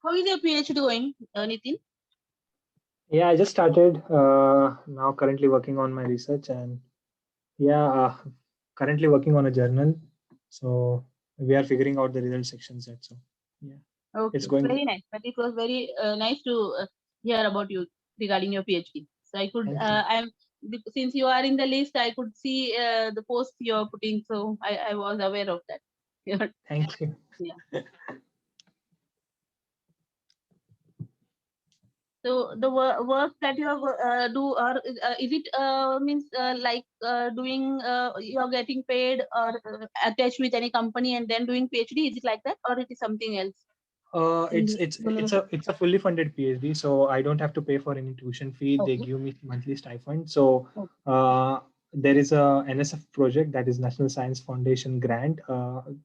How is your PhD going, Nitin? Yeah, I just started now currently working on my research and yeah, currently working on a journal. So we are figuring out the result sections yet. So yeah, it's Okay, going good. very nice. But it was very nice to hear about you regarding your PhD. So I could, Thank you. since you are in the list, I could see the post you're putting. So I was aware of that. Thank you. Yeah. So the work that you have, do, or is it means like doing you are getting paid or attached with any company and then doing PhD? Is it like that, or it is something else in It's the it's it's university? a fully funded PhD, so I don't have to pay for any tuition fee. They Okay. give me monthly stipend. So Okay. there is a NSF project, that is National Science Foundation grant.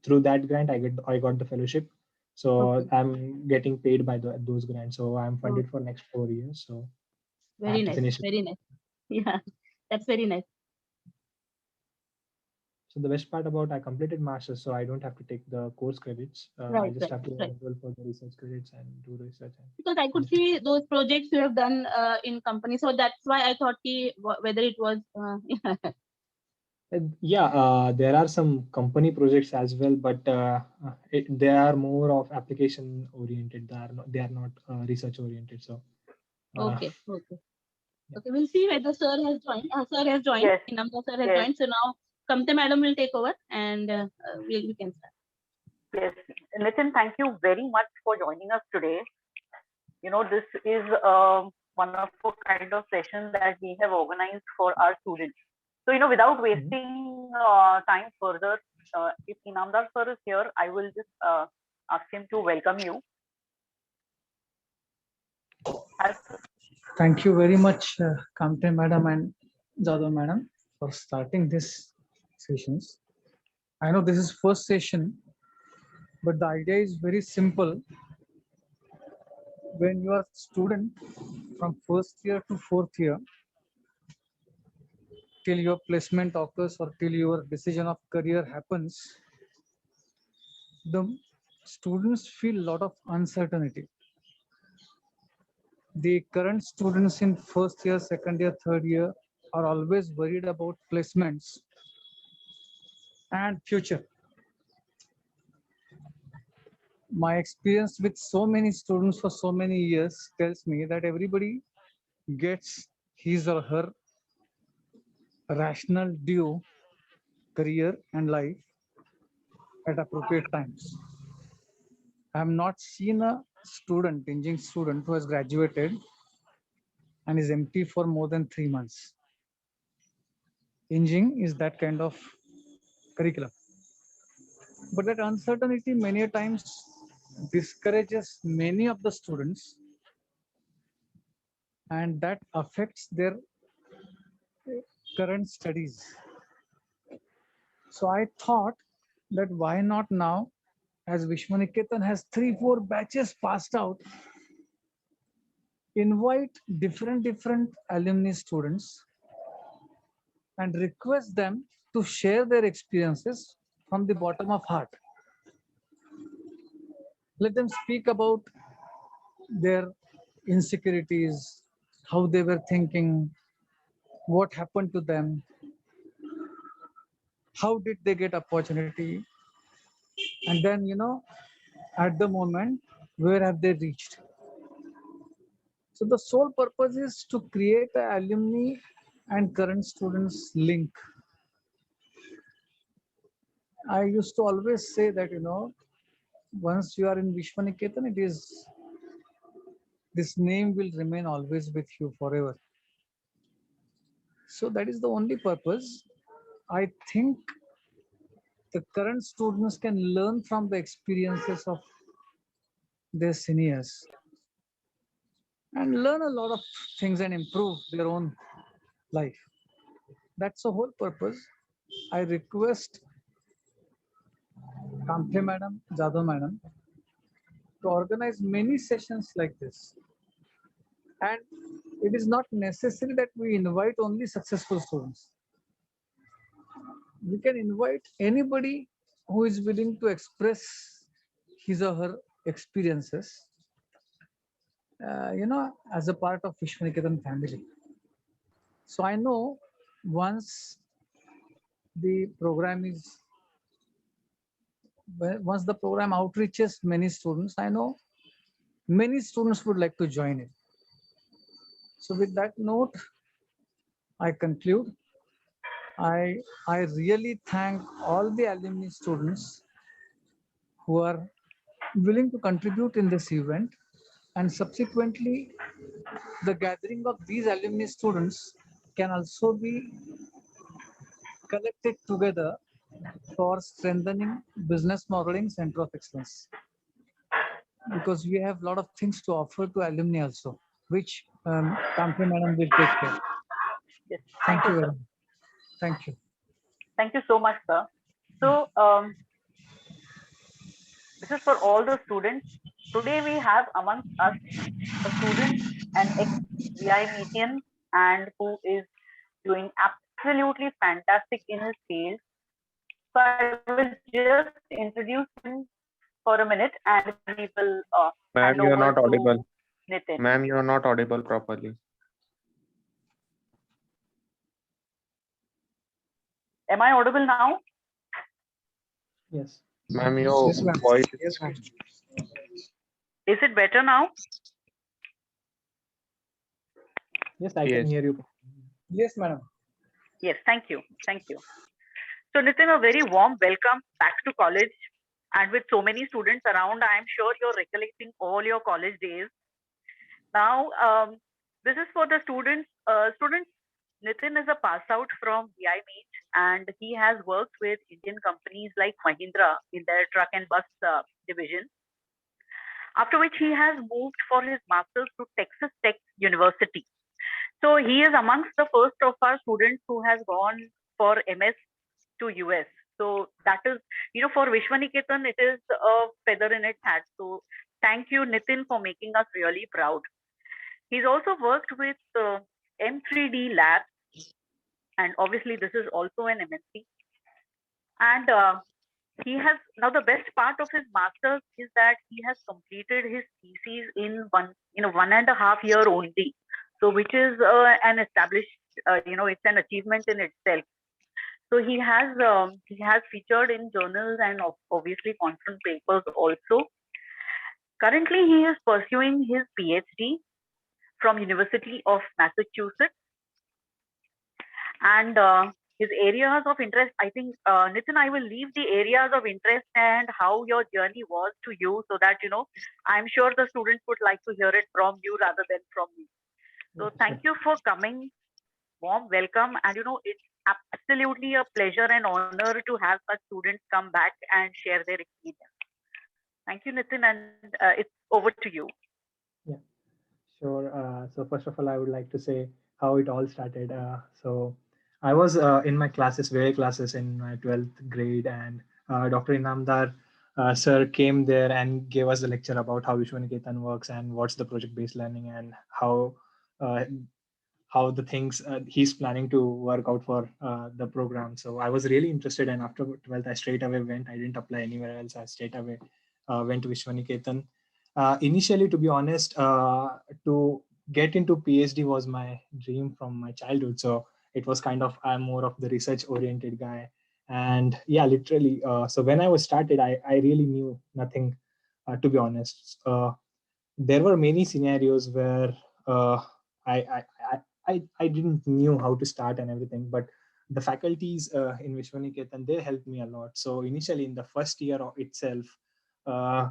Through that grant, I got the fellowship. So Okay. I'm getting paid by those grants. So I'm funded for Okay. next 4 years. So I Very have to nice. finish it. Very nice. Yeah, that's very nice. So the best part about I completed masters, so I don't have to take the course credits. I Right. just Right. have to Right. enroll for the research credits and do research and Because I could finish it. see those projects you have done in company, so that's why I thought whether it was. Yeah, there are some company projects as well, but they are more of application oriented. They are not research oriented. So uh, Okay. Okay. yeah. Okay, we'll see whether sir has joined. Sir has joined. Yes, Inamda sir has yes, joined. So now Kamte madam will take over and we can start. yes. Nitin, thank you very much for joining us today. This is one of a kind of session that we have organized for our students. So, without Mhm. wasting time further, if Inamdar sir is here, I will just ask him to welcome you. As Thank you very much, Kamte Madam and Jadhav Madam, for starting this sessions. I know this is first session, but the idea is very simple. When you are student from first year to fourth year, till your placement occurs or till your decision of career happens, the students feel a lot of uncertainty. The current students in first year, second year, third year are always worried about placements and future. My experience with so many students for so many years tells me that everybody gets his or her rational due career and life at appropriate times. I have not seen a student, engineering student, who has graduated and is empty for more than 3 months. Engineering is that kind of curriculum. But that uncertainty many times discourages many of the students, and that affects their current studies. So I thought that why not now, as Vishwaniketan has 3-4 batches passed out, invite different alumni students and request them to share their experiences from the bottom of heart. Let them speak about their insecurities, how they were thinking, what happened to them, how did they get opportunity, and then at the moment, where have they reached. So the sole purpose is to create an alumni and current students link. I used to always say that once you are in Vishwaniketan, it is this name will remain always with you forever. So that is the only purpose. I think the current students can learn from the experiences of their seniors and learn a lot of things and improve their own life. That's the whole purpose. I request Kamte Madam, Jadhav Madam to organize many sessions like this. And it is not necessary that we invite only successful students. We can invite anybody who is willing to express his or her experiences as a part of Vishwaniketan family. So I know once the program is, once the program outreaches many students, I know many students would like to join it. So with that note, I conclude. I really thank all the alumni students who are willing to contribute in this event, and subsequently the gathering of these alumni students can also be collected together for strengthening business modeling center of excellence, because we have a lot of things to offer to alumni also, which Kampi Madam will take care. Yes. Thank you sir. very much. Thank you. Thank you so much, sir. So this is for all the students. Today we have amongst us a student, an ex-VI Meetian, and who is doing absolutely fantastic in his field. So I will just introduce him for a minute, and then we will hand Ma'am, you are over not to audible. Nitin. Ma'am, you are not audible properly. Am I audible now? Yes. Ma'am, your Yes, ma'am. voice Yes, ma'am. Is it better now? Yes, I can Yes. hear you. Yes, madam. Yes, thank you. Thank you. So Nitin, a very warm welcome back to college. And with so many students around, I am sure you're recollecting all your college days. Now, this is for the students. Students, Nitin is a pass out from VI Meet, and he has worked with Indian companies like Mahindra in their truck and bus division. After which he has moved for his master's to Texas Tech University. So he is amongst the first of our students who has gone for MS to US. So that is, for Vishwaniketan, it is a feather in its hat. So thank you, Nitin, for making us really proud. He's also worked with M3D Lab, and obviously this is also an MNC. And he has, now the best part of his master's is that he has completed his thesis in 1.5 year only. So which is an established, it's an achievement in itself. So he has featured in journals and obviously conference papers also. Currently, he is pursuing his PhD from University of Massachusetts, and his areas of interest. I think Nitin, I will leave the areas of interest and how your journey was to you, so that I'm sure the students would like to hear it from you rather than from me. So thank you for coming. Warm welcome, and it's absolutely a pleasure and honor to have such students come back and share their experience. Thank you, Nitin, and it's over to you. Yeah, sure. So first of all, I would like to say how it all started. So I was in my classes, various classes in my 12th grade, and Dr. Inamdar sir came there and gave us a lecture about how Vishwaniketan works and what's the project-based learning and uh, how the things he's planning to work out for the program. So I was really interested, and after 12th, I straight away went. I didn't apply anywhere else. I straight away went to Vishwaniketan. Initially, to be honest, to get into PhD was my dream from my childhood. So it was kind of, I'm more of the research-oriented guy. And yeah, literally. So when I was started, I really knew nothing, to be honest. There were many scenarios where I, I didn't knew how to start and everything, but the faculties in Vishwaniketan, they helped me a lot. So initially in the first year of itself, uh,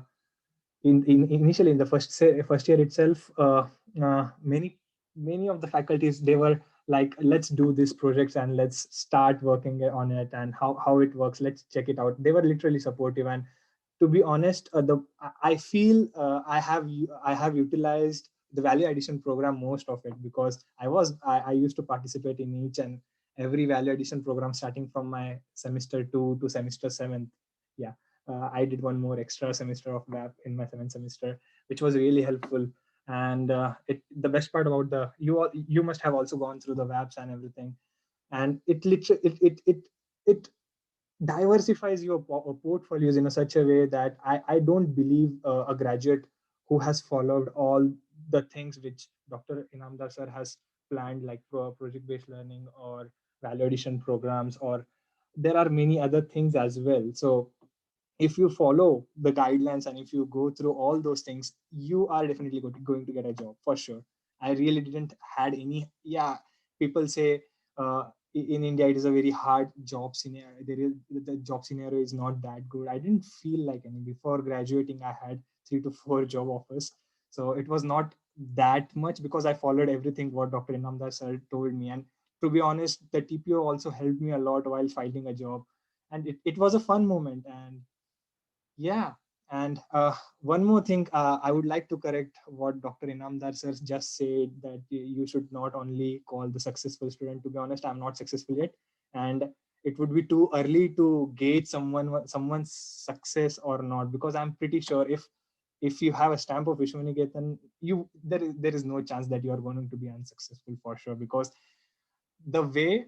initially in the first year itself, many of the faculties, they were like, let's do these projects and let's start working on it, and how it works, let's check it out. They were literally supportive. And to be honest, I feel I have utilized the value addition program most of it, because I used to participate in each and every value addition program starting from my semester 2 to semester 7th. Yeah, I did one more extra semester of VAP in my 7th semester, which was really helpful. And the best part about you must have also gone through the VAPs and everything, and it literally it diversifies your portfolios in such a way that I don't believe a graduate who has followed all the things which Dr. Inamdar sir has planned, like project-based learning or value addition programs, or there are many other things as well. So if you follow the guidelines and if you go through all those things, you are definitely going to get a job for sure. I really didn't had any, yeah, people say in India it is a very hard job scenario. The job scenario is not that good. I didn't feel like any. Before graduating, I had 3 to 4 job offers. So it was not that much because I followed everything what Dr. Inamdar sir told me. And to be honest, the TPO also helped me a lot while finding a job. And it was a fun moment. And yeah, and one more thing, I would like to correct what Dr. Inamdar sir just said, that you should not only call the successful student. To be honest, I'm not successful yet, and it would be too early to gauge someone's success or not, because I'm pretty sure if you have a stamp of Vishwaniketan, there is no chance that you are going to be unsuccessful for sure, because the way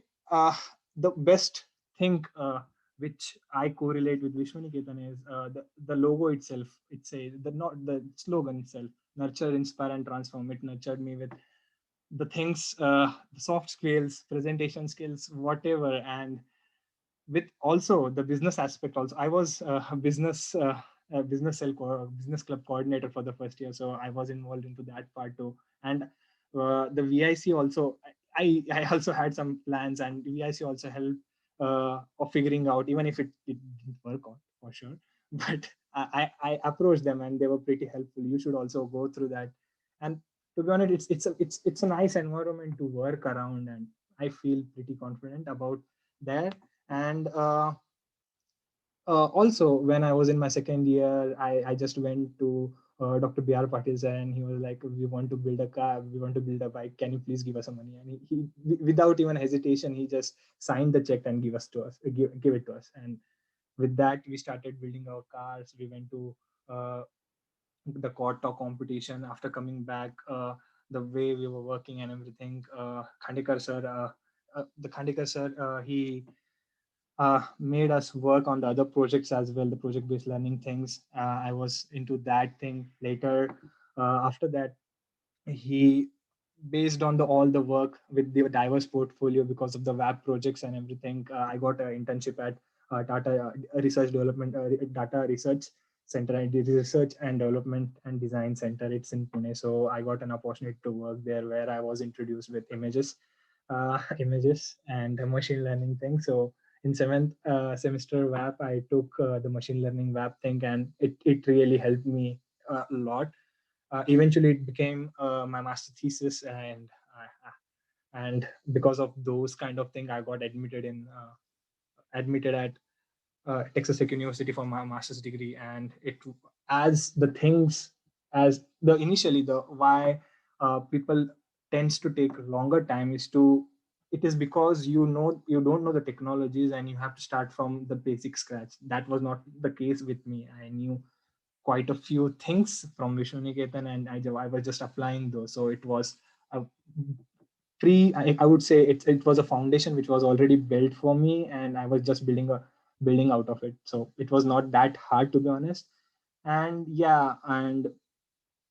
the best thing which I correlate with Vishwaniketan is the logo itself. It says not the slogan itself: nurture, inspire, and transform. It nurtured me with the things, the soft skills, presentation skills, whatever, and with also the business aspect. Also, I was business club coordinator for the first year, so I was involved into that part too. And the VIC also, I also had some plans, and VIC also helped of figuring out, even if it didn't work out for sure. But I approached them and they were pretty helpful. You should also go through that. And to be honest, it's a nice environment to work around, and I feel pretty confident about there. And also, when I was in my second year, I just went to Dr. B.R. Patil sir, and he was like, "We want to build a car, we want to build a bike. Can you please give us some money?" And without even hesitation, he just signed the check and give it to us. And with that, we started building our cars. We went to the quad talk competition. After coming back, the way we were working and everything, the Khandekar sir, he made us work on the other projects as well, the project-based learning things. I was into that thing later. After that, he, based on all the work with the diverse portfolio because of the WAP projects and everything, I got an internship at Tata Research Development, Data Research Center, and Research and Development and Design Center. It's in Pune. So I got an opportunity to work there, where I was introduced with images and machine learning thing. So in 7th semester WAP, I took the machine learning WAP thing, and it really helped me a lot. Eventually, it became my master thesis, and because of those kind of thing, I got admitted at Texas Tech University for my master's degree. And it, as the things, as the initially the why people tends to take longer time is to, it is because you don't know the technologies and you have to start from the basic scratch. That was not the case with me. I knew quite a few things from Vishwaniketan, and I was just applying those. So it was a I would say it was a foundation which was already built for me, and I was just building out of it. So it was not that hard, to be honest. And yeah, and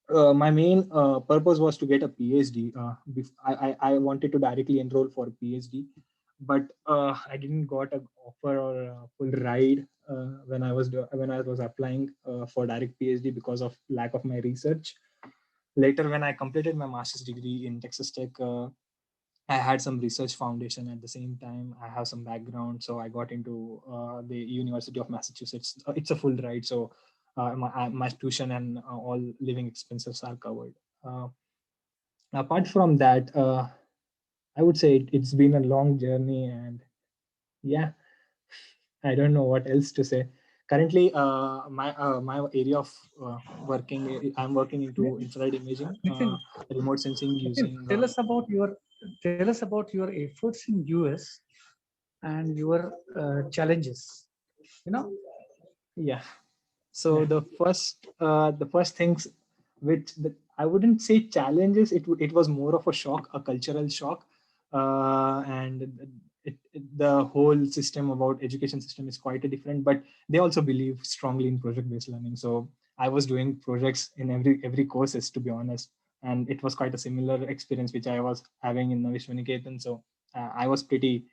my main purpose was to get a PhD. I wanted to directly enroll for a PhD, but I didn't got an offer or a full ride when I was applying for direct PhD because of lack of my research. Later, when I completed my master's degree in Texas Tech, I had some research foundation at the same time. I have some background, so I got into the University of Massachusetts. It's a full ride, so my tuition and all living expenses are covered. Apart from that, I would say it's been a long journey, and yeah, I don't know what else to say. Currently, my area of I'm working into infrared imaging, Nitin, remote sensing Nitin, using. tell us about your efforts in US and your challenges. You know, Yeah. So yeah. the first things I wouldn't say challenges. It was more of a shock, a cultural shock, and the whole system about education system is quite a different. But they also believe strongly in project based learning. So I was doing projects in every courses, to be honest. and it was quite a similar experience which I was having in the Vishwaniketan. So I was pretty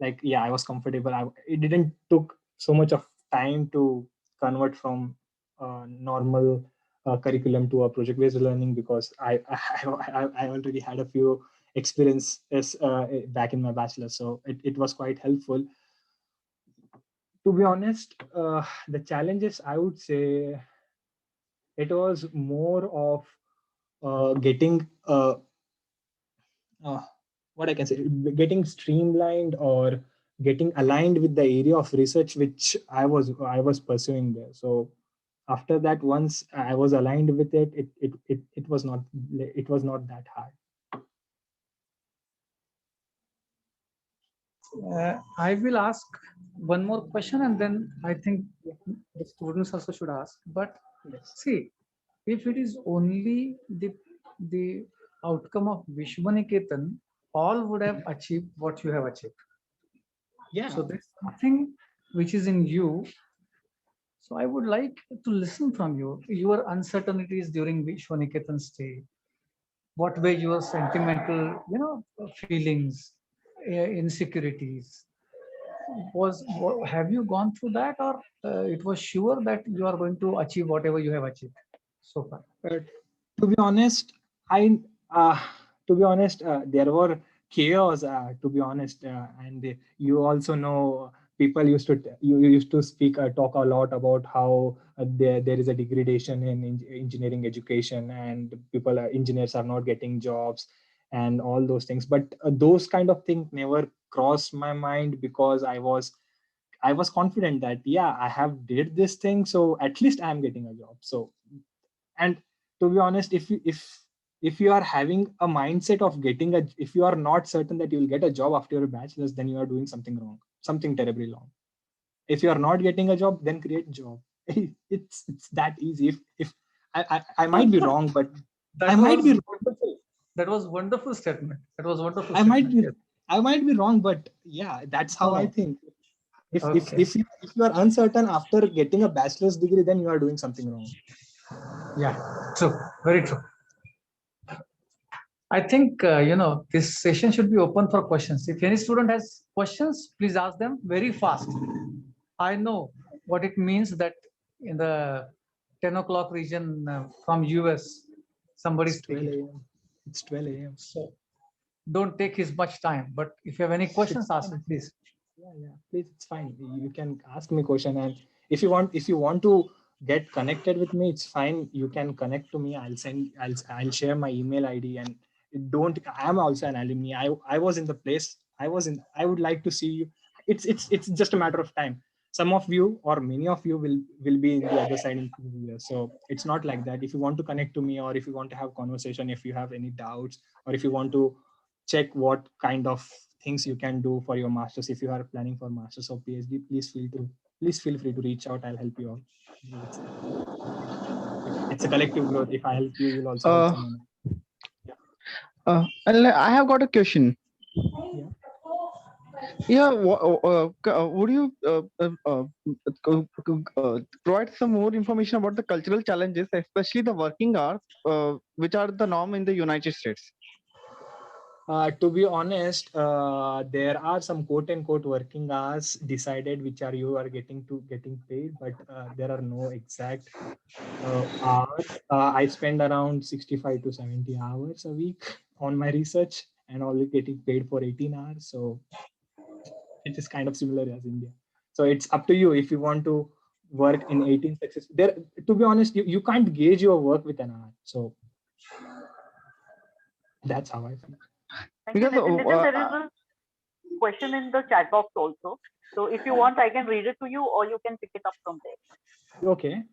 I was comfortable. It didn't took so much of time to convert from normal curriculum to a project-based learning, because I already had a few experiences back in my bachelor, so it was quite helpful. To be honest, the challenges, I would say, it was more of getting what I can say, getting streamlined or getting aligned with the area of research which I was pursuing there. So after that, once I was aligned with it, it was not that hard. I will ask one more question, and then I think the students also should ask. But Yes. see, if it is only the outcome of Vishwaniketan, all would have achieved what you have achieved. Yeah. So there's something which is in you. So I would like to listen from you, your uncertainties during Vishwaniketan stay. What were your sentimental, feelings, insecurities? Have you gone through that, or it was sure that you are going to achieve whatever you have achieved so far? To be honest, there were chaos. To be honest, and you also know, people used to speak talk a lot about how there is a degradation in engineering education, and engineers are not getting jobs and all those things. But those kind of things never crossed my mind, because I was confident that I have did this thing, so at least I am getting a job. So, and to be honest, if you are having a mindset of if you are not certain that you will get a job after your bachelor's, then you are doing something wrong, something terribly wrong. If you are not getting a job, then create a job. It's that easy. If I might be wrong, but That was wonderful statement. That was wonderful. I might be wrong, but that's how I think. If you are uncertain after getting a bachelor's degree, then you are doing something wrong. Yeah, true. Very true. I think, this session should be open for questions. If any student has questions, please ask them very fast. I know what it means that in the 10 o'clock region from US, somebody's It's 12 taking. a.m. It's 12 a.m. So don't take his much time. But if you have any questions, ask me, please. Yeah, please, it's fine. You can ask me question, and if you want to get connected with me, it's fine. You can connect to me. I'll share my email ID, and I'm also an alumni. I was in the place. I would like to see you. It's just a matter of time. Some of you or many of you will be in the other side in 2 years. So it's not like that. If you want to connect to me, or if you want to have conversation, if you have any doubts, or if you want to check what kind of things you can do for your masters, if you are planning for masters or PhD, please feel free to reach out. I'll help you out. It's a collective growth. If I help you, you'll also help someone. I have got a question. Yeah. Would you provide some more information about the cultural challenges, especially the working hours, which are the norm in the United States? To be honest, there are some quote unquote working hours decided, which are you are getting paid, but there are no exact hours. I spend around 65 to 70 hours a week on my research, and only getting paid for 18 hours. So it is kind of similar as India. So it's up to you if you want to work in 18 success. There, to be honest, you can't gauge your work with an hour. So that's how I feel. Because there is a question in the chat box also. So if you want, I can read it to you, or you can pick it up from there. Okay.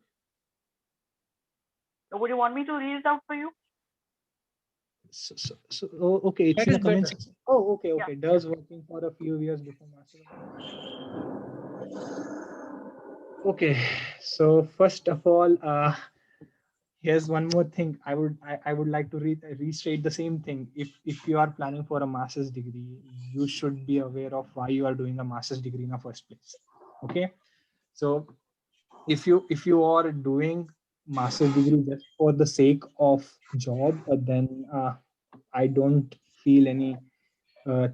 Would you want me to read it out for you? Okay, it's in the comment section. Oh, okay. Yeah. Does working for a few years before master. Okay, so first of all, here's one more thing. I would like to restate the same thing. If you are planning for a master's degree, you should be aware of why you are doing a master's degree in the first place. Okay, so if you are doing master's degree just for the sake of job, then I don't feel any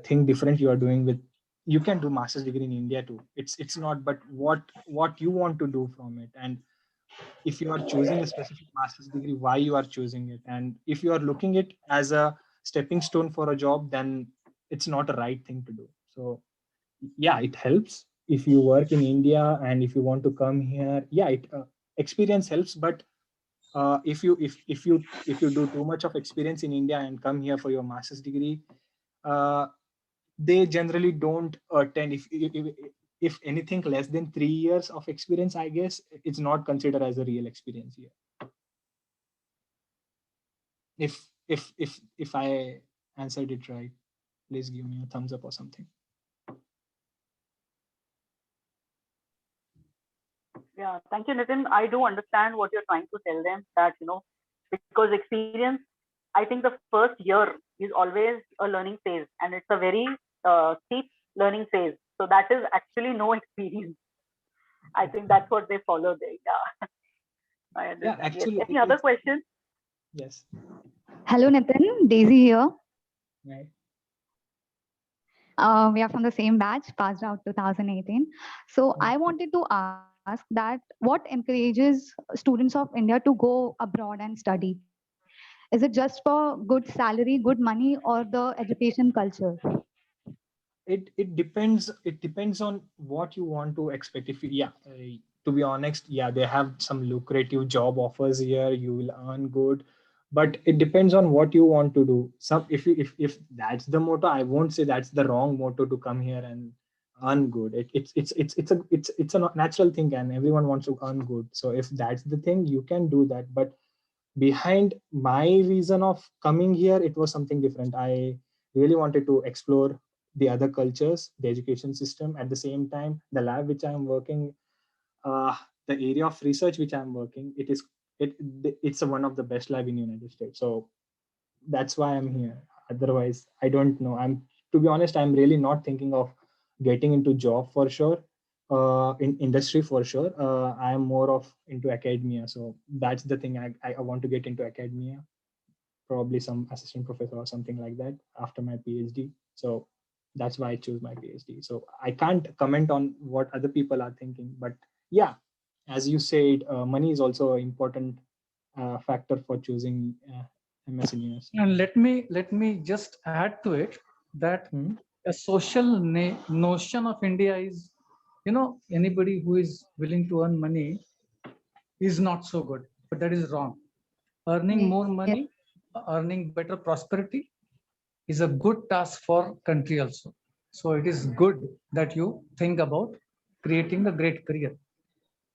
thing different you are doing with. You can do master's degree in India too. It's not, but what you want to do from it, and if you are choosing a specific master's degree, why you are choosing it, and if you are looking it as a stepping stone for a job, then it's not a right thing to do. So yeah, it helps if you work in India and if you want to come here. Yeah, it experience helps, but if you do too much of experience in India and come here for your master's degree, uh, they generally don't attend. If anything less than 3 years of experience, I guess it's not considered as a real experience here. If I answered it right, please give me a thumbs up or something. Yeah, thank you, Nitin. I do understand what you're trying to tell them, that, because experience, I think the first year is always a learning phase, and it's a very steep learning phase. So that is actually no experience. I think that's what they follow there. Yeah, I Yeah, understand. Yes. actually, Any other questions? yes. Hello, Nitin. Daisy here. Right. We are from the same batch, passed out 2018. So I wanted to ask that what encourages students of India to go abroad and study? Is it just for good salary, good money, or the education culture? It depends on what you want to expect. If you, yeah, to be honest, yeah, they have some lucrative job offers here, you will earn good, but it depends on what you want to do. Some, if that's the motto, I won't say that's the wrong motto to come here and earn good. It's a natural thing, and everyone wants to earn good. So if that's the thing, you can do that. But behind my reason of coming here, it was something different. I really wanted to explore the other cultures, the education system. At the same time, the lab which I'm working, uh, the area of research which I'm working, it's one of the best lab in United States. So that's why I'm here. Otherwise, I don't know. To be honest, I'm really not thinking of getting into job for sure. In industry for sure. I'm more of into academia. So that's the thing. I want to get into academia, probably some assistant professor or something like that after my PhD. So that's why I choose my PhD. So I can't comment on what other people are thinking, but yeah, as you said, money is also an important factor for choosing MS in US. And let me just add to it that a social notion of India is, anybody who is willing to earn money is not so good, but that is wrong. Earning more money, earning better prosperity is a good task for country also. So it is good that you think about creating a great career.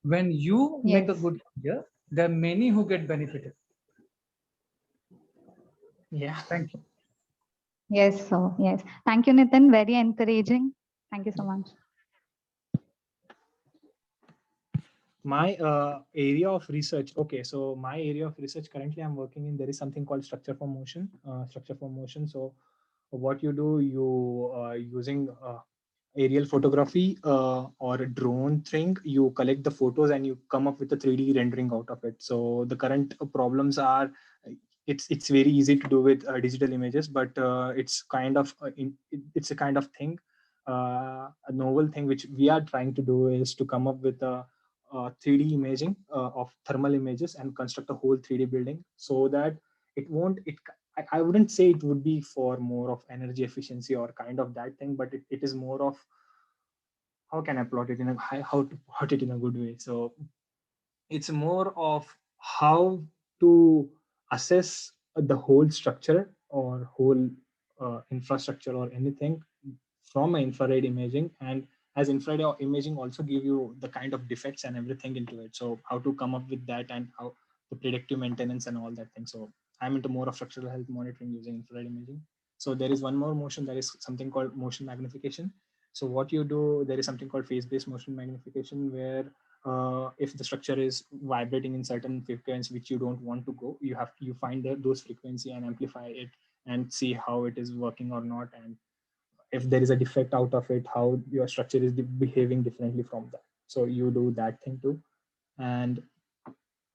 When you make a Yes. good career, there are many who get benefited. Yeah. Thank you. Yes, so yes. Thank you, Nitin. Very encouraging. Thank you so much. My area of research. Okay, so my area of research currently I'm working in, there is something called structure for motion. So what you do, you using aerial photography or a drone thing, you collect the photos and you come up with a 3D rendering out of it. So the current problems are, it's very easy to do with digital images, but it's kind of it's a kind of thing, a novel thing which we are trying to do is to come up with a 3D imaging of thermal images and construct a whole 3D building, so that it won't it I wouldn't say it would be for more of energy efficiency or kind of that thing, but it is more of, how can I plot it in a how to plot it in a good way. So it's more of how to assess the whole structure or whole infrastructure or anything from infrared imaging, and as infrared imaging also give you the kind of defects and everything into it. So how to come up with that and how the predictive maintenance and all that thing. So I'm into more of structural health monitoring using infrared imaging. So there is one more motion, that is something called motion magnification. So what you do, there is something called phase-based motion magnification, where if the structure is vibrating in certain frequency which you don't want to go, you find those frequency and amplify it and see how it is working or not, and if there is a defect out of it, how your structure is behaving differently from that. So you do that thing too. And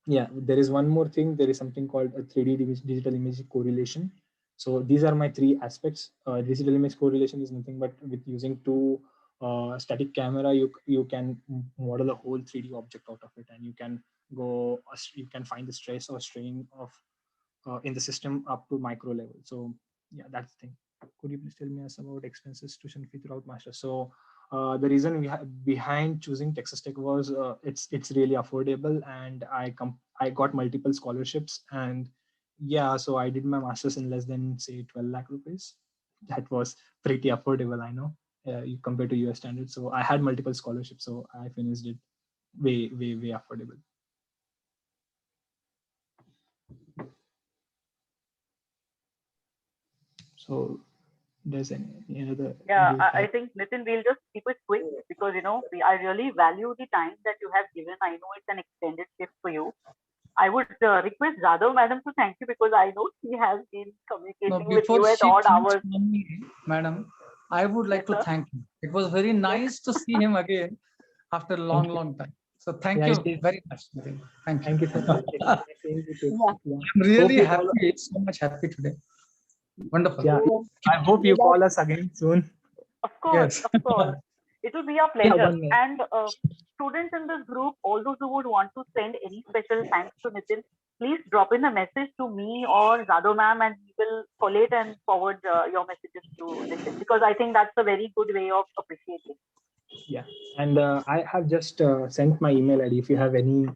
Yeah, there is one more thing. There is something called a 3D digital image correlation. So these are my three aspects. Digital image correlation is nothing but with using two static camera, you can model a whole 3D object out of it, and you can you can find the stress or strain of in the system up to micro level. So yeah, that's the thing. Could you please tell me us about expenses, tuition fee throughout master? So the reason behind choosing Texas Tech was it's really affordable, and I got multiple scholarships, and yeah, so I did my masters in less than say 12 lakh rupees. That was pretty affordable, I know, compared to US standards. So I had multiple scholarships, so I finished it way affordable. So there's any other? Yeah, do you I have- think Nitin, we'll just keep it quick because I really value the time that you have given. I know it's an extended shift for you. I would request Jadhav madam to thank you because I know she has been No, communicating with before you at she odd thanks hours. me, madam, I would like Yes, to sir. thank him. It was very nice to see him again after a Thank you. long time. So thank Yeah, you it is. very much, Nitin. Thank you. Thank you so much. It's nice seeing you too. Yeah. Yeah. I'm really you call- happy, so much happy today. Wonderful. Yeah, I hope you call us again soon. Of course, Yes. of course. It will be a Yeah, pleasure. one minute. And students in this group, all those who would want to send any special thanks to Nitin, please drop in a message to me or Jadhav ma'am, and we will collate and forward your messages to Nitin, because I think that's a very good way of appreciating. Yeah, and I have just sent my email ID. If you have any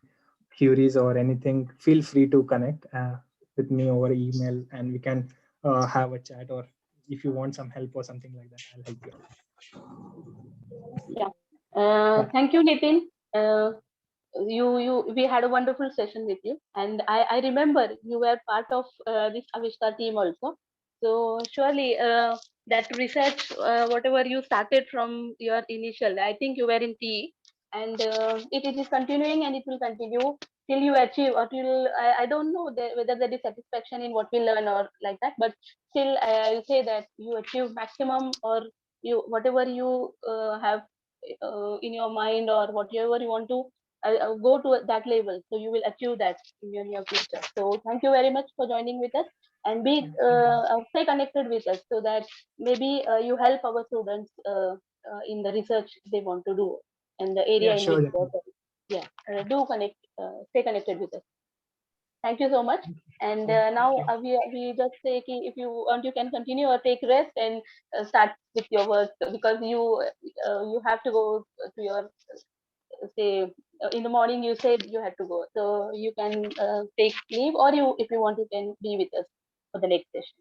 queries or anything, feel free to connect with me over email, and we can have a chat. Or if you want some help or something like that, I'll help you out. Yeah. Thank you, Nitin. We had a wonderful session with you, and I remember you were part of this Avishkar team also. So surely that research, whatever you started from your initial, I think you were in TE, and it is continuing, and it will continue till you achieve, or till I don't know whether there is satisfaction in what we learn or like that, but still I'll say that you achieve maximum, or you whatever you have in your mind, or whatever you want to go to that level, so you will achieve that in your near future. So thank you very much for joining with us, and stay connected with us, so that maybe you help our students in the research they want to do, and the area Yeah, in sure. which yeah, do connect, stay connected with us. Thank you so much. And now we just say if you want, you can continue or take rest and start with your work, because you have to go to your say in the morning. You said you had to go, so you can take leave, or you, if you want, you can be with us for the next session.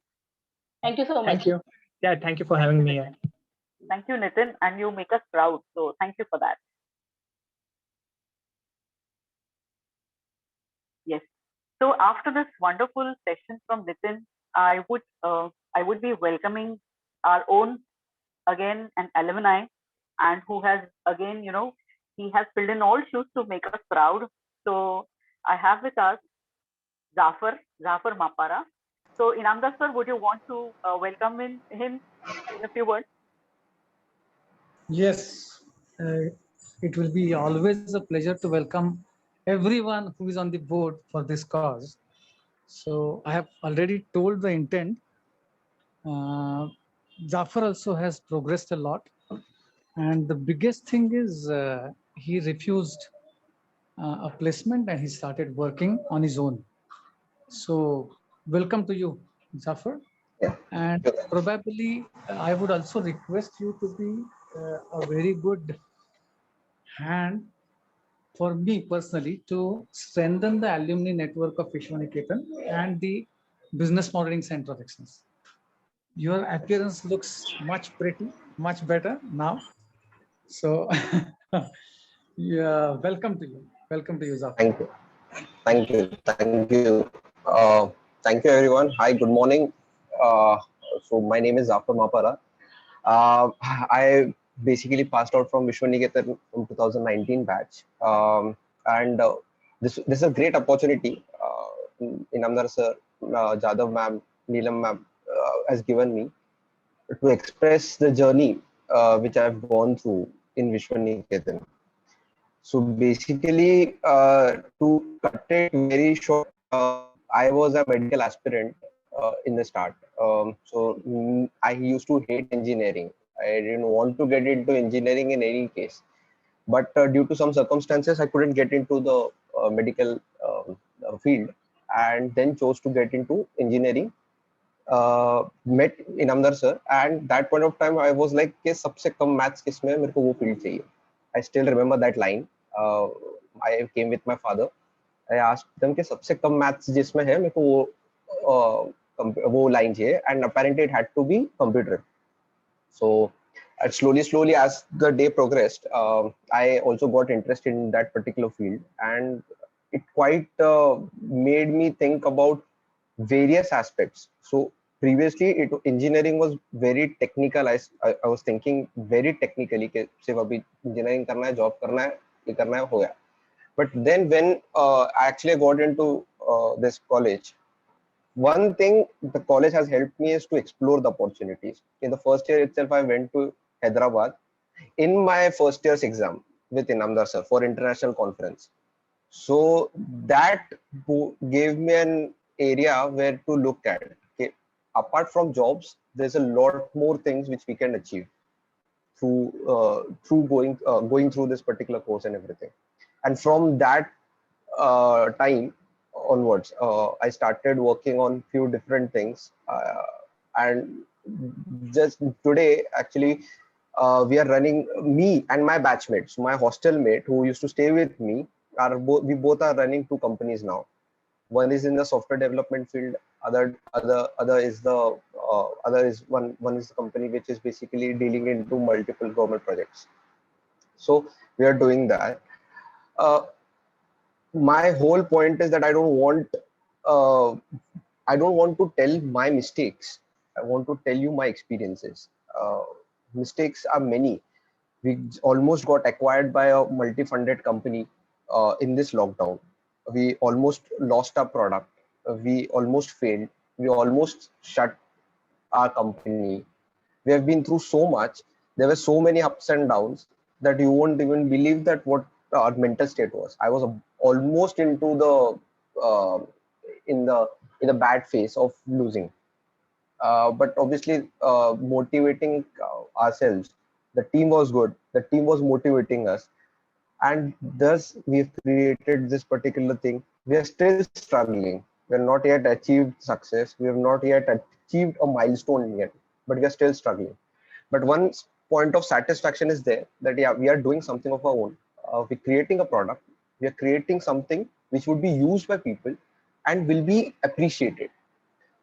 Thank you so much. Thank you. Yeah, thank you for having me. Thank you, Nitin, and you make us proud. So thank you for that. Yes. So after this wonderful session from Nitin, I would be welcoming our own again an alumni, and who has again he has filled in all shoes to make us proud. So I have with us Zafar Mapara. So Inamdar sir, would you want to welcome him in a few words? Yes. It will be always a pleasure to welcome everyone who is on the board for this cause. So I have already told the intent. Zafar also has progressed a lot. And the biggest thing is he refused a placement and he started working on his own. So welcome to you, Zafar. Yeah. And probably I would also request you to be a very good hand for me personally to strengthen the alumni network of Vishwaniketan and the Business Modeling Center of Excellence. Your appearance looks much pretty, much better now. So yeah, welcome to you. Welcome to you, Zafar. Thank you. Thank you. Thank you. Thank you, everyone. Hi, good morning. So my name is Zafar Mapara. I basically passed out from Vishwaniketan from 2019 batch. And this is a great opportunity. Inamdar sir, Jadhav ma'am, Neelam ma'am has given me to express the journey which I've gone through in Vishwaniketan. So basically, to cut it very short, I was a medical aspirant in the start. I used to hate engineering. I didn't want to get into engineering in any case. But due to some circumstances, I couldn't get into the medical field, and then chose to get into engineering. Met Inamdar sir, and that point of time I was like कि सबसे कम maths किसमें है, मेरे को वो field चाहिए. I still remember that line. I came with my father. I asked them कि सबसे कम maths जिसमें है मेरे को वो line चाहिए, and apparently it had to be computer. So slowly as the day progressed, I also got interested in that particular field, and it quite made me think about various aspects. So previously engineering was very technical. I was thinking very technically कि सिर्फ अभी engineering करना है, job करना है, ये करना है, हो गया. But then when I actually got into this college, one thing the college has helped me is to explore the opportunities. In the first year itself, I went to Hyderabad in my first year's exam with Inamdar sir for international conference. So that gave me an area where to look at. Okay, apart from jobs, there's a lot more things which we can achieve through going through this particular course and everything. And from that time onwards, I started working on few different things, and just today actually we are running, me and my batchmates, my hostel mate who used to stay with me, we both are running two companies now. One is in the software development field, other is the one is the company which is basically dealing into multiple government projects. So we are doing that. My whole point is that I don't want to tell my mistakes. I want to tell you my experiences. Mistakes are many. We almost got acquired by a multi-funded company in this lockdown. We almost lost our product. We almost failed. We almost shut our company. We have been through so much. There were so many ups and downs that you won't even believe that what our mental state was. I was almost into the in the bad phase of losing. But obviously motivating ourselves. The team was good. The team was motivating us, and thus we've created this particular thing. We are still struggling. We have not yet achieved success. We have not yet achieved a milestone yet, but we are still struggling. But one point of satisfaction is there that yeah, we are doing something of our own. We're creating a product. We are creating something which would be used by people and will be appreciated.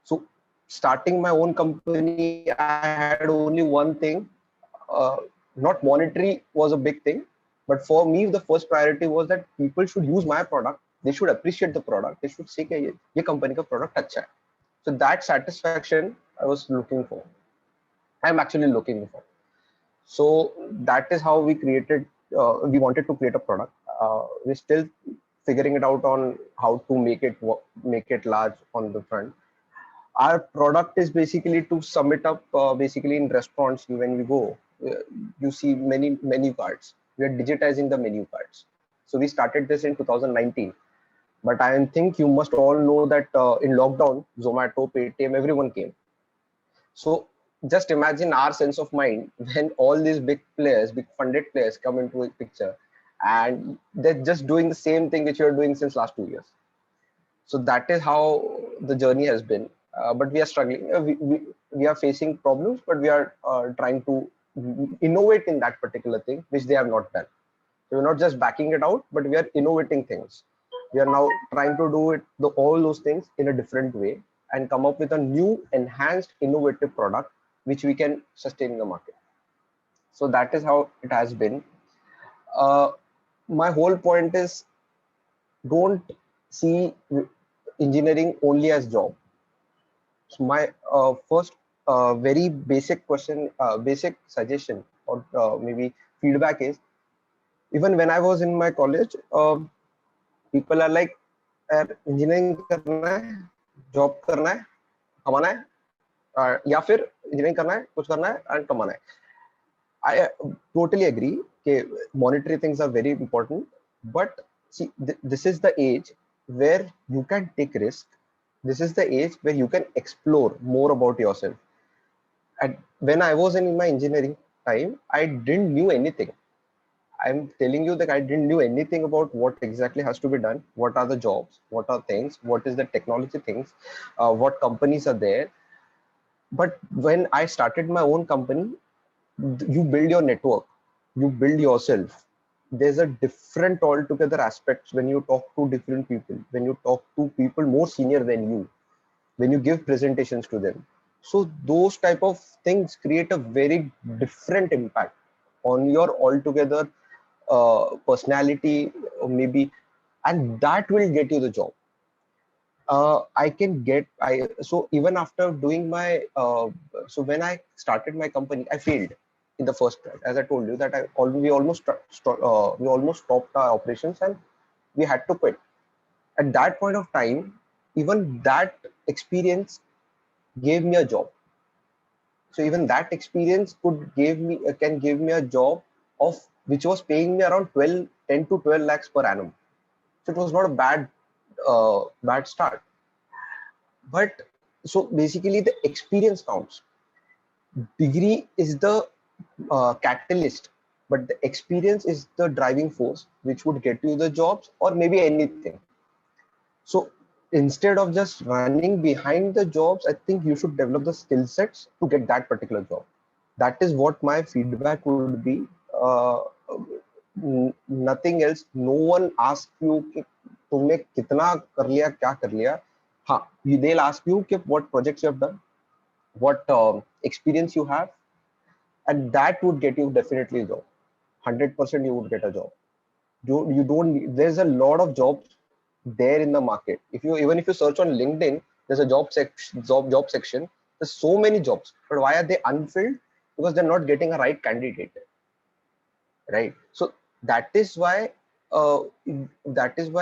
So starting my own company, I had only one thing. Not monetary was a big thing, but for me the first priority was that people should use my product. They should appreciate the product. They should say कि ये company का product अच्छा है. So that satisfaction I was looking for. I'm actually looking for. So that is how we created. We wanted to create a product. We're still figuring it out on how to make it large on the front. Our product is basically, to sum it up, basically in restaurants when we go, you see many menu cards. We are digitizing the menu cards. So we started this in 2019. But I think you must all know that in lockdown, Zomato, Paytm, everyone came. So just imagine our sense of mind when all these big players, big funded players come into a picture, and they're just doing the same thing which you're doing since last 2 years. So that is how the journey has been. But we are struggling. We are facing problems, but we are trying to innovate in that particular thing, which they have not done. So we're not just backing it out, but we are innovating things. We are now trying to do all those things in a different way and come up with a new, enhanced, innovative product which we can sustain in the market. So that is how it has been. My whole point is, don't see engineering only as job. So my first very basic question, basic suggestion, or maybe feedback is, even when I was in my college, people are like, engineering करना है, job करना है, कमाना है, या फिर engineering करना है, कुछ करना है and कमाना है. I totally agree. okay, monetary things are very important, but see, this is the age where you can take risk. This is the age where you can explore more about yourself. And when I was in my engineering time, I didn't knew anything. I'm telling you that I didn't knew anything about what exactly has to be done, what are the jobs, what are things, what is the technology things, what companies are there. But when I started my own company, you build your network, you build yourself. There's a different altogether aspects when you talk to different people, when you talk to people more senior than you, when you give presentations to them. So those type of things create a very different impact on your altogether personality, or maybe, and that will get you the job. I can get, so even after doing my, so when I started my company, I failed in the first try. As I told you that we almost stopped our operations and we had to quit. At that point of time, even that experience gave me a job. So even that experience can give me a job of which was paying me around 10 to 12 lakhs per annum. So it was not a bad start. But so basically the experience counts. Degree is the catalyst, but the experience is the driving force which would get you the jobs or maybe anything. So instead of just running behind the jobs, I think you should develop the skill sets to get that particular job. That is what my feedback would be. Nothing else. No one asks you कि तुमने कितना कर लिया, क्या कर लिया. हाँ, they'll ask you कि what projects you have done, what experience you have, and that would get you definitely a job. 100% you would get a job. You don't. There's a lot of jobs there in the market. Even if you search on LinkedIn, there's a job section. There's so many jobs, but why are they unfilled? Because they're not getting a right candidate, right? So that is why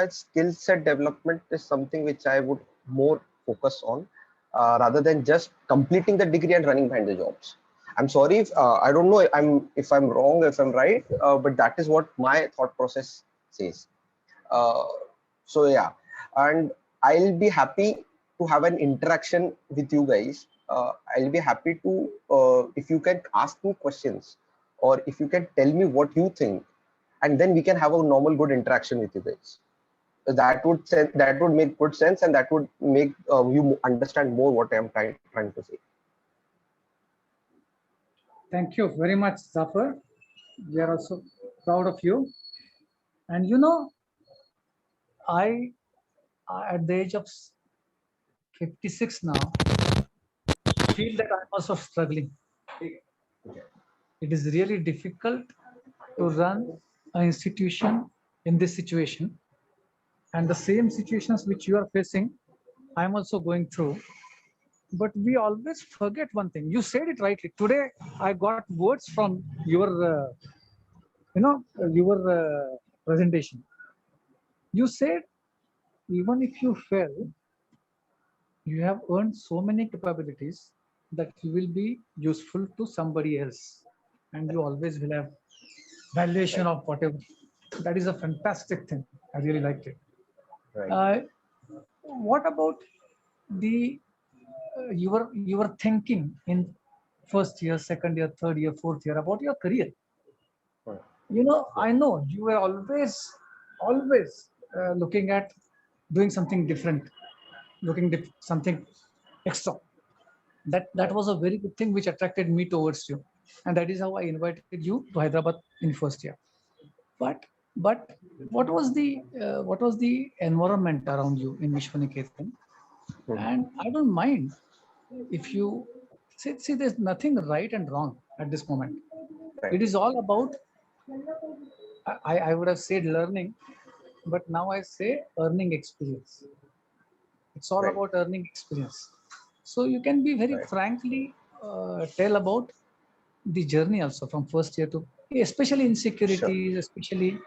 skill set development is something which I would more focus on, rather than just completing the degree and running behind the jobs. I'm sorry if I don't know if I'm wrong, if I'm right, but that is what my thought process says. So yeah, and I'll be happy to have an interaction with you guys. I'll be happy to if you can ask me questions, or if you can tell me what you think, and then we can have a normal good interaction with you guys. That would make good sense, and that would make you understand more what I'm trying to say. Thank you very much, Zafar. We are also proud of you. And you know, I at the age of 56 now, feel that I'm also struggling. It is really difficult to run an institution in this situation. And the same situations which you are facing, I'm also going through. But we always forget one thing. You said it rightly. Today, I got words from your, presentation. You said, even if you fail, you have earned so many capabilities that you will be useful to somebody else, and you always will have valuation of whatever. That is a fantastic thing. I really liked it. Right. What about the you were thinking in first year, second year, third year, fourth year about your career? Right. You know, I know you were always looking at doing something different, something extra. That was a very good thing which attracted me towards you, and that is how I invited you to Hyderabad in first year. But what was the environment around you in Vishwaniketan? And I don't mind if you see there's nothing right and wrong at this moment. Right. It is all about, I would have said learning, but now I say earning experience. It's all Right. about earning experience. So you can be very Right. frankly tell about the journey also from first year to, especially insecurities, especially,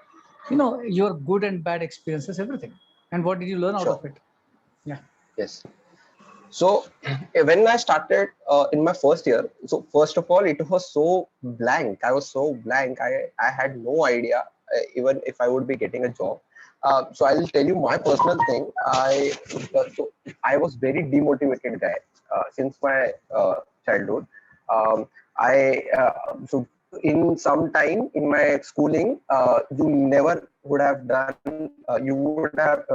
your good and bad experiences, everything. And what did you learn out of it? Yeah. Yes. So when I started in my first year, so first of all, it was so blank. I was so blank. I had no idea even if I would be getting a job. So I'll tell you my personal thing. So I was very demotivated guy since my childhood. Um, so in some time in my schooling, you never would have done. You would have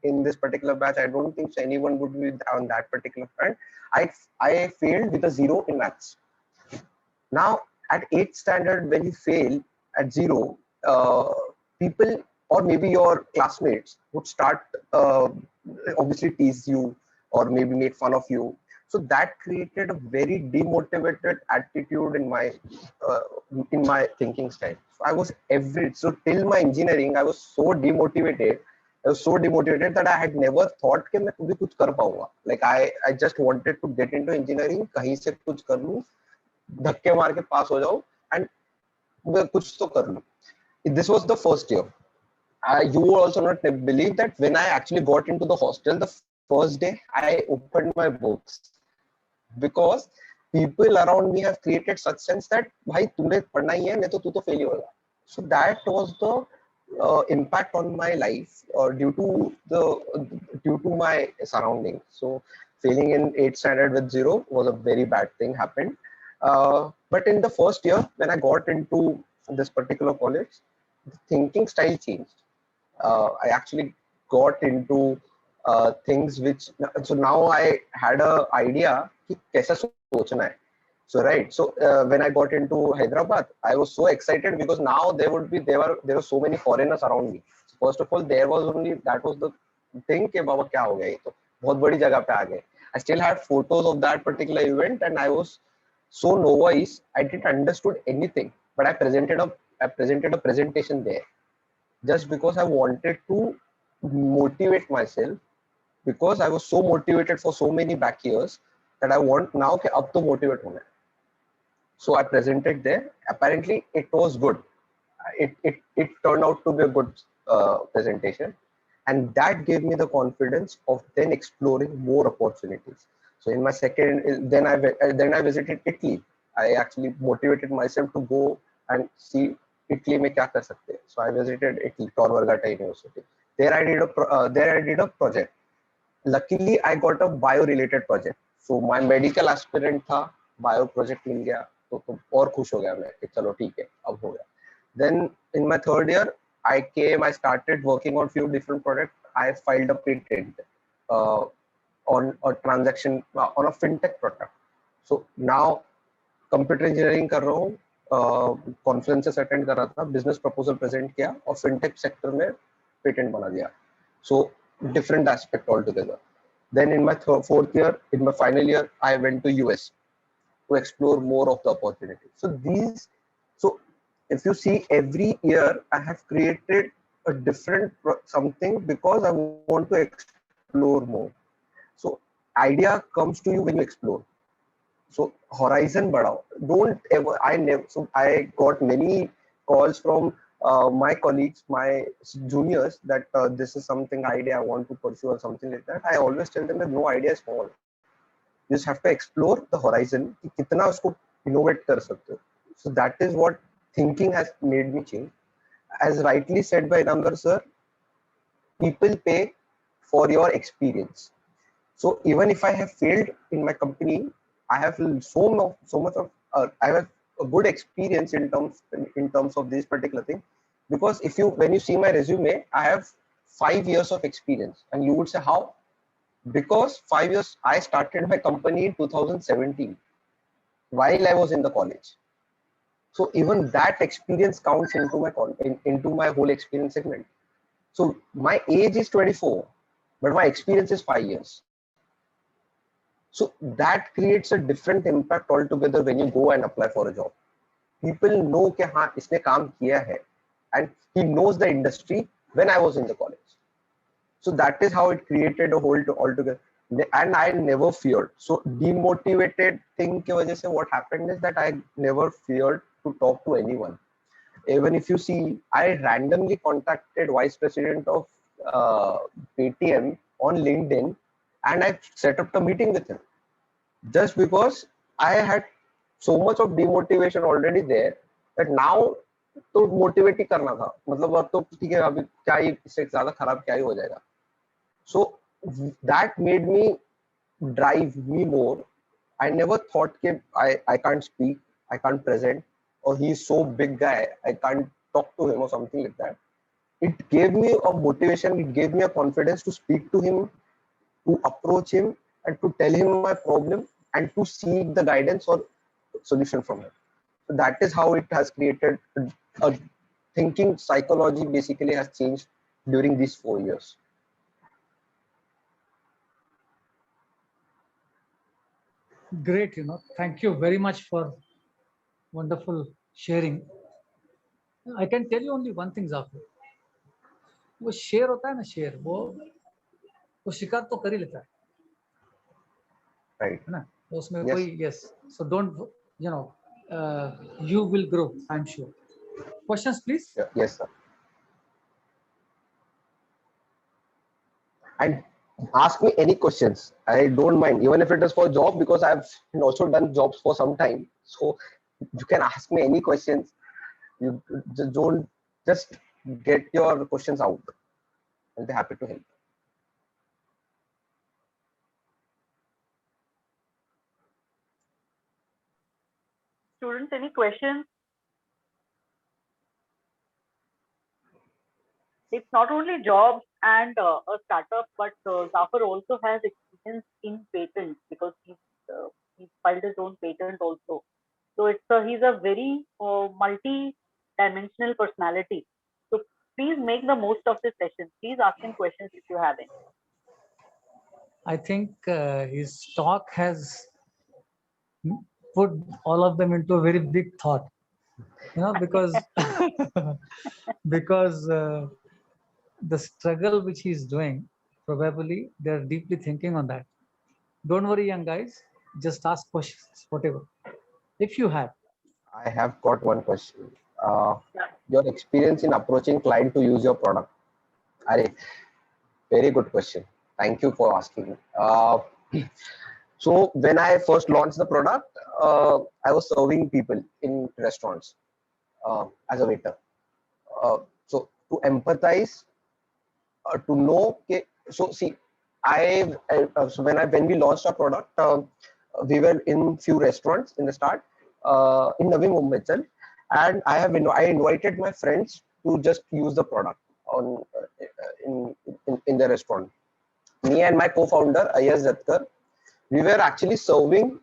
in this particular batch. I don't think anyone would be on that particular front. I failed with a 0 in maths. Now at 8th standard, when you fail at 0, people or maybe your classmates would start obviously tease you or maybe make fun of you. So that created a very demotivated attitude uh, in my thinking style. So I was so till my engineering, I was so demotivated. I was so demotivated that I had never thought कि मैं कभी कुछ कर पाऊंगा. Like I just wanted to get into engineering, कहीं से कुछ कर लूं, धक्के मार के पास हो जाओ and कुछ तो कर लूं. This was the first year. You will also not believe that when I actually got into the hostel, the first day I opened my books because people around me have created such sense that भाई तुम्हें पढ़ना ही है, नहीं तो तू तो fail ही होगा. So that was the impact on my life due to my surroundings. So failing in 8th standard with 0 was a very bad thing happened. But in the first year when I got into this particular college, the thinking style changed. I actually got into things which, so now I had a idea कि कैसा सोचना है. So right, so when I got into Hyderabad, I was so excited because now there were so many foreigners around me. So first of all, that was the thing कि बाबा क्या हो गया ये तो बहुत बड़ी जगह पे आ गए. I still had photos of that particular event and I was so novice. I didn't understood anything, but I presented a presentation there just because I wanted to motivate myself, because I was so motivated for so many back years that I want now कि अब तो motivate होना है. So I presented there. Apparently, it was good. It turned out to be a good presentation, and that gave me the confidence of then exploring more opportunities. So in my second, then I visited Italy. I actually motivated myself to go and see Italy में क्या कर सकते हैं. So I visited Italy, Tor Vergata University. There I did a project. Luckily, I got a bio-related project. So my medical aspirant था, bio project मिल गया, तो और खुश हो गया मैं कि चलो ठीक है, अब हो गया. Then in my third year, I started working on few different products. I filed a patent on a transaction on a fintech product. So now computer engineering कर रहा हूँ, कॉन्फ्रेंसेस अटेंड कर रहा था, बिजनेस प्रपोजल प्रेजेंट किया और fintech sector में patent बना दिया. सो different aspect altogether. Then in my fourth year, in my final year, I went to US to explore more of the opportunity. So if you see, every year I have created a different something because I want to explore more. So idea comes to you when you explore. So horizon badao. Don't ever. So I got many calls from my colleagues, my juniors, that this is something idea I want to pursue or something like that. I always tell them that no idea is small. You just have to explore the horizon. कि कितना उसको innovate कर सकते हो. So that is what thinking has made me change. As rightly said by Namdar sir, people pay for your experience. So even if I have failed in my company, I have so much of I have a good experience in terms of this particular thing. Because when you see my resume, I have 5 years of experience, and you would say how? Because 5 years, I started my company in 2017 while I was in the college. So even that experience counts into my whole experience segment. So my age is 24, but my experience is 5 years. So that creates a different impact altogether when you go and apply for a job. People know कि हाँ इसने काम किया है, and he knows the industry when I was in the college. So that is how it created a whole altogether. And I never feared. So demotivated thing की वजह से what happened is that I never feared to talk to anyone. Even if you see, I randomly contacted vice president of Paytm on LinkedIn, and I set up a meeting with him just because I had so much of demotivation already there that now तो motivate ही करना था, मतलब अब तो ठीक है, अभी क्या ही इससे ज्यादा खराब क्या ही हो जाएगा. So that made me drive me more. I never thought that I can't speak, I can't present, or he's so big guy, I can't talk to him or something like that. It gave me a motivation, it gave me a confidence to speak to him, to approach him, and to tell him my problem and to seek the guidance or solution from him. So that is how it has created a thinking psychology basically has changed during these 4 years. Great, thank you very much for wonderful sharing. I can tell you only one thing, Zafar. वो शेर होता है ना, शेर वो शिकार तो कर ही लेता है, Right. है ना? तो उसमें Yes. कोई yes. So don't, you will grow, I'm sure. Questions, please. Yeah, yes, sir. And ask me any questions. I don't mind, even if it is for job, because I've also done jobs for some time. So you can ask me any questions. You just don't just get your questions out. I'll be happy to help. Students, any questions? It's not only jobs and a startup, but Zafar also has experience in patents because he's filed his own patent also. So he's a very multi-dimensional personality. So please make the most of this session. Please ask him questions if you have any. I think his talk has put all of them into a very big thought, because because the struggle which he's doing, probably they're deeply thinking on that. Don't worry, young guys, just ask questions, whatever, if you have. I have got one question. Your experience in approaching client to use your product. Very good question. Thank you for asking. So when I first launched the product, I was serving people in restaurants as a waiter. So to empathize, to know, so see, so when we launched our product, we were in few restaurants in the start in Navi Mumbai itself, and I invited my friends to just use the product on in the restaurant. Me and my co-founder Ayaz Zatkar, we were actually serving.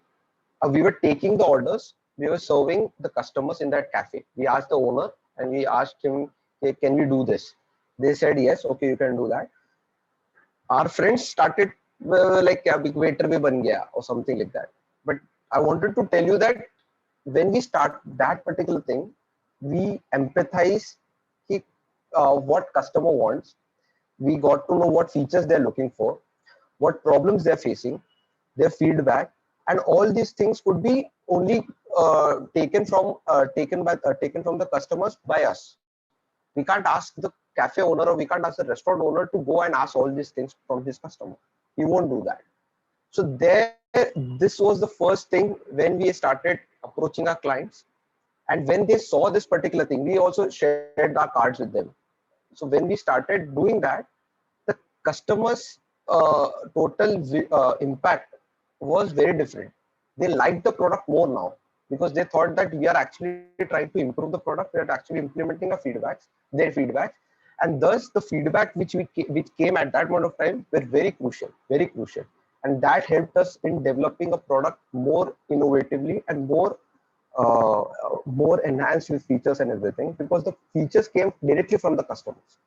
We were taking the orders. We were serving the customers in that cafe. We asked the owner and we asked him, hey, can we do this? They said yes, okay, you can do that. Our friends started like waiter bhi ban gaya or something like that. But I wanted to tell you that when we start that particular thing, we empathize what customer wants. We got to know what features they're looking for, what problems they're facing, their feedback, and all these things could be only taken from the customers by us. We can't ask the cafe owner or we can't ask the restaurant owner to go and ask all these things from his customer. He won't do that. So this was the first thing when we started approaching our clients, and when they saw this particular thing, we also shared our cards with them. So when we started doing that, the customers' total impact was very different. They liked the product more now because they thought that we are actually trying to improve the product. We are actually implementing their feedback, and thus the feedback which came at that point of time were very crucial, and that helped us in developing a product more innovatively and more enhanced with features and everything, because the features came directly from the customers.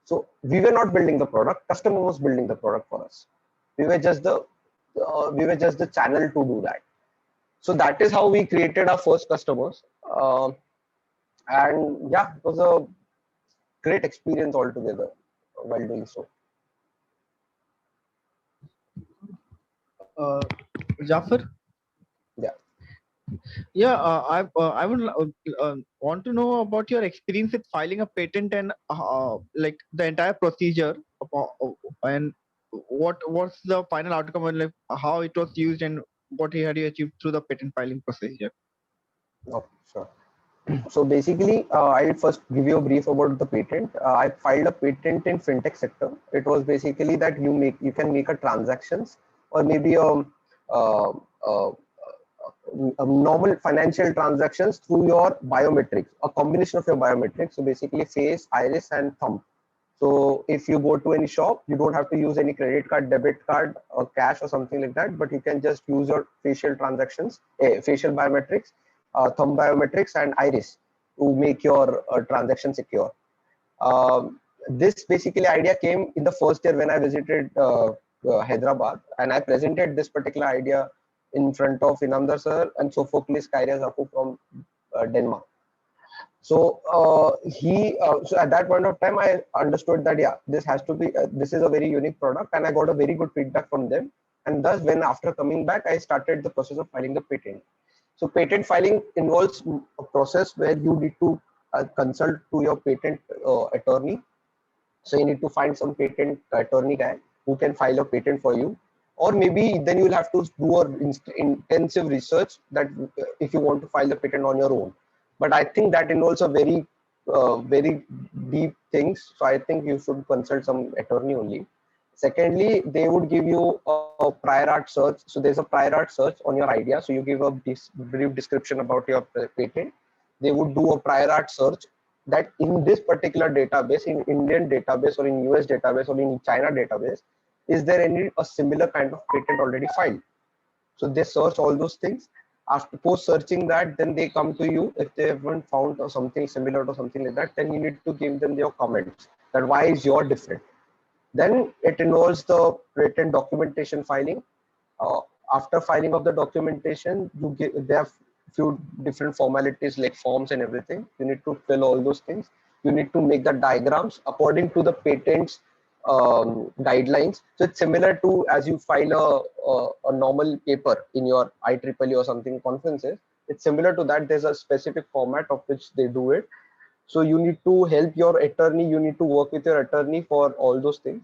So we were not building the product; customer was building the product for us. We were just the channel to do that. So that is how we created our first customers, and yeah, it was a great experience altogether while doing so. Jafar? Yeah. Yeah, I would want to know about your experience with filing a patent and like the entire procedure, and what's the final outcome and like how it was used and what had you achieved through the patent filing procedure? Okay, sure. So basically, I'll first give you a brief about the patent. I filed a patent in fintech sector. It was basically that you can make a transactions or maybe uh, uh, normal financial transactions through your biometrics, a combination of your biometrics. So basically, face, iris, and thumb. So if you go to any shop, you don't have to use any credit card, debit card, or cash or something like that, but you can just use your facial transactions, facial biometrics, thumb biometrics, and iris to make your transaction secure. This basically idea came in the first year when I visited Hyderabad, and I presented this particular idea in front of Inamdar sir and Sophocles Kairyas from Denmark. So so at that point of time, I understood that yeah, this has to be this is a very unique product, and I got a very good feedback from them. And thus, when after coming back, I started the process of filing the patent. So patent filing involves a process where you need to consult to your patent attorney. So you need to find some patent attorney guy who can file a patent for you, or maybe then you'll have to do an intensive research that if you want to file the patent on your own. But I think that involves a very deep things. So I think you should consult some attorney only. Secondly, they would give you a prior art search. So there's a prior art search on your idea. So you give a brief description about your patent. They would do a prior art search that in this particular database, in Indian database or in US database or in China database, is there any a similar kind of patent already filed? So they search all those things. After post searching that, then they come to you. If they haven't found or something similar or something like that, then you need to give them your comments that why is your different. Then it involves the patent documentation filing. After filing of the documentation, they have few different formalities like forms and everything. You need to fill all those things. You need to make the diagrams according to the patents guidelines. So it's similar to as you file a normal paper in your IEEE or something conferences. It's similar to that. There's a specific format of which they do it. So you need to help your attorney. You need to work with your attorney for all those things.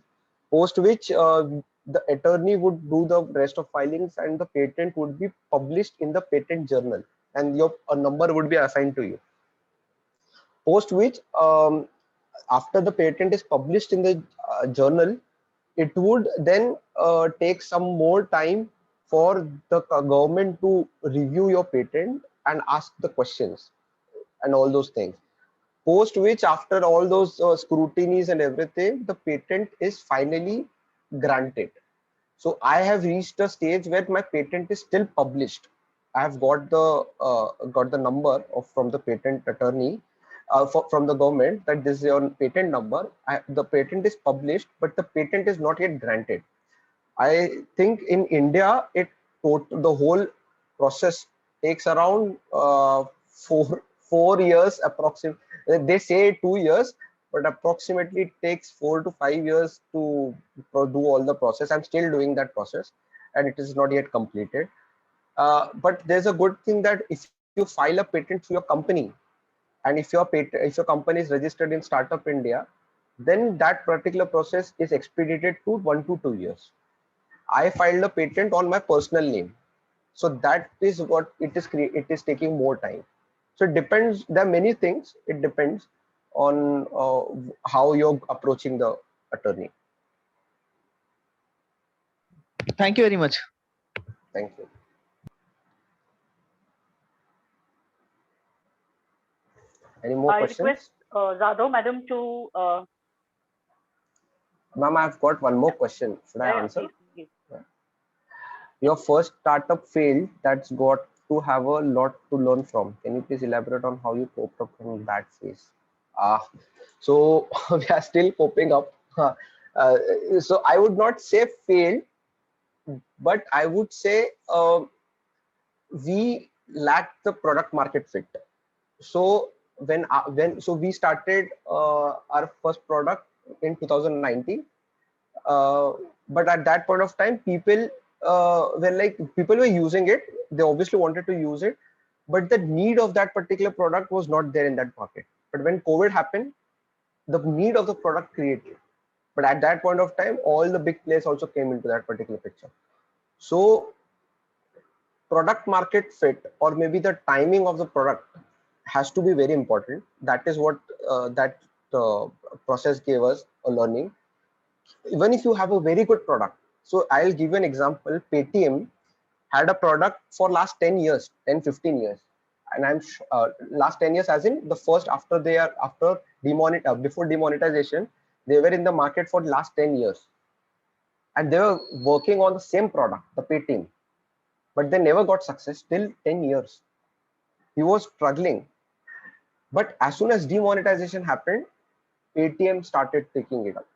Post which the attorney would do the rest of filings and the patent would be published in the patent journal and your a number would be assigned to you. Post which after the patent is published in the journal, it would then take some more time for the government to review your patent and ask the questions and all those things. Post which after all those scrutinies and everything, the patent is finally granted. So I have reached a stage where my patent is still published. I have got the number from the patent attorney from the government that this is your patent number. The patent is published, but the patent is not yet granted. I think in India, the whole process takes around 4 years approximately. They say 2 years, but approximately it takes 4 to 5 years to do all the process. I'm still doing that process and it is not yet completed. But there's a good thing that if you file a patent through your company and if your company is registered in Startup India, then that particular process is expedited to 1 to 2 years. I filed a patent on my personal name. So that is what it is taking more time. So it depends. There are many things. It depends on how you're approaching the attorney. Thank you very much. Thank you. Any more I questions? request Zado madam to. Ma'am, I've got one more question. Should I answer? Please. Your first startup failed. That's got to have a lot to learn from. Can you please elaborate on how you coped up from that phase? So we are still coping up. So I would not say failed, but I would say we lacked the product market fit. So when we started our first product in 2019, but at that point of time, people were using it. They obviously wanted to use it, but the need of that particular product was not there in that market. But when COVID happened, the need of the product created. But at that point of time, all the big players also came into that particular picture. So product market fit, or maybe the timing of the product, has to be very important. That is what that process gave us a learning. Even if you have a very good product, so I'll give you an example. Paytm had a product for last 10 years, 10-15 years, and I'm last 10 years as in the first after before demonetization, they were in the market for the last 10 years, and they were working on the same product, the Paytm, but they never got success till 10 years. He was struggling, but as soon as demonetization happened, Paytm started taking it up.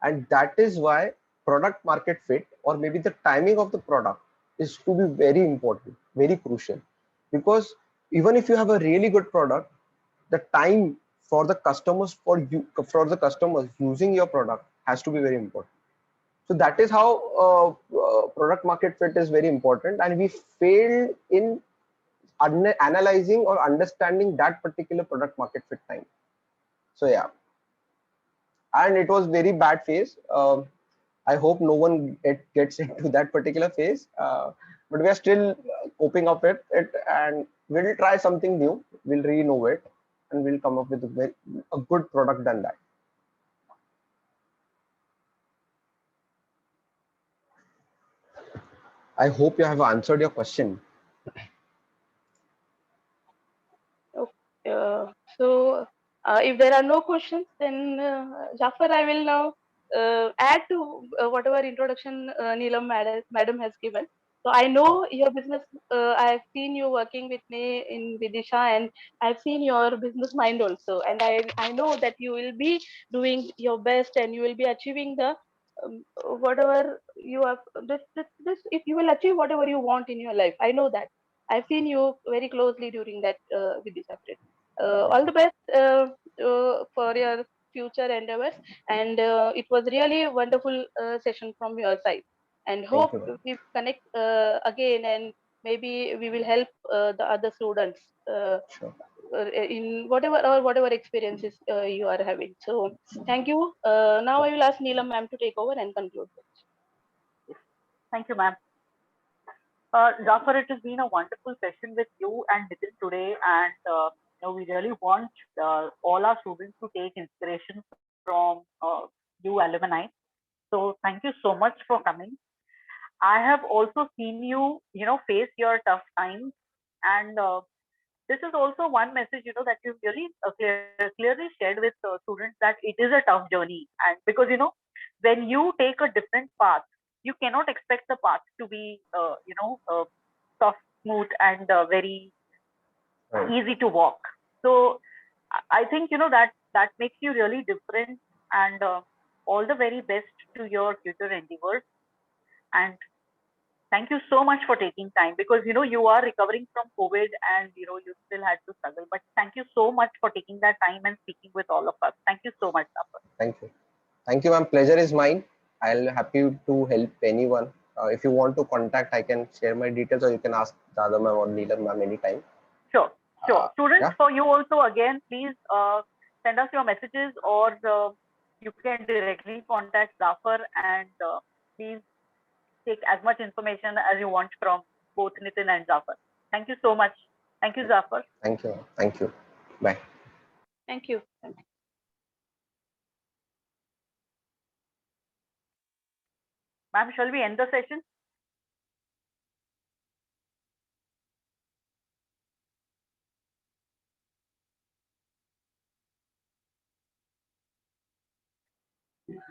And that is why product market fit, or maybe the timing of the product, is to be very important, very crucial. Because even if you have a really good product, the time for the customers using your product has to be very important. So that is how product market fit is very important, and we failed in analyzing or understanding that particular product market fit time. So yeah, and it was very bad phase. I hope no one gets into that particular phase, but we are still coping up with it, and we'll try something new. We'll re-innovate, and we'll come up with a good product than that. I hope you have answered your question. If there are no questions, then Jafar, I will now add to whatever introduction Neelam madam has given. So I know your business. I have seen you working with me in Vidisha, and I've seen your business mind also. And I know that you will be doing your best, and you will be achieving the whatever you have. This if you will achieve whatever you want in your life. I know that. I've seen you very closely during that Vidisha trip. All the best for your future endeavors, and it was really a wonderful session from your side, and hope we connect again, and maybe we will help the other students Sure. in whatever experiences you are having. So thank you. Now I will ask Neelam ma'am to take over and conclude. Thank you, ma'am. Jafar, it has been a wonderful session with you and Nitin today, and we really want all our students to take inspiration from you alumni. So thank you so much for coming. I have also seen you, face your tough times, and this is also one message, that you've really clearly shared with students, that it is a tough journey, and because when you take a different path, you cannot expect the path to be, soft, smooth, and very easy to walk. So I think that makes you really different, and all the very best to your future endeavors. And thank you so much for taking time, because you are recovering from COVID, and you still had to struggle. But thank you so much for taking that time and speaking with all of us. Thank you so much, Jafar. Thank you, ma'am. Pleasure is mine. I'll happy to help anyone. If you want to contact, I can share my details, or you can ask Dada ma'am or Neelam ma'am anytime. Sure. Students, for you also, again, please send us your messages, or you can directly contact Jafar, and please take as much information as you want from both Nitin and Jafar. Thank you so much. Thank you, Jafar. Thank you. Thank you. Bye. Thank you. Ma'am, shall we end the session?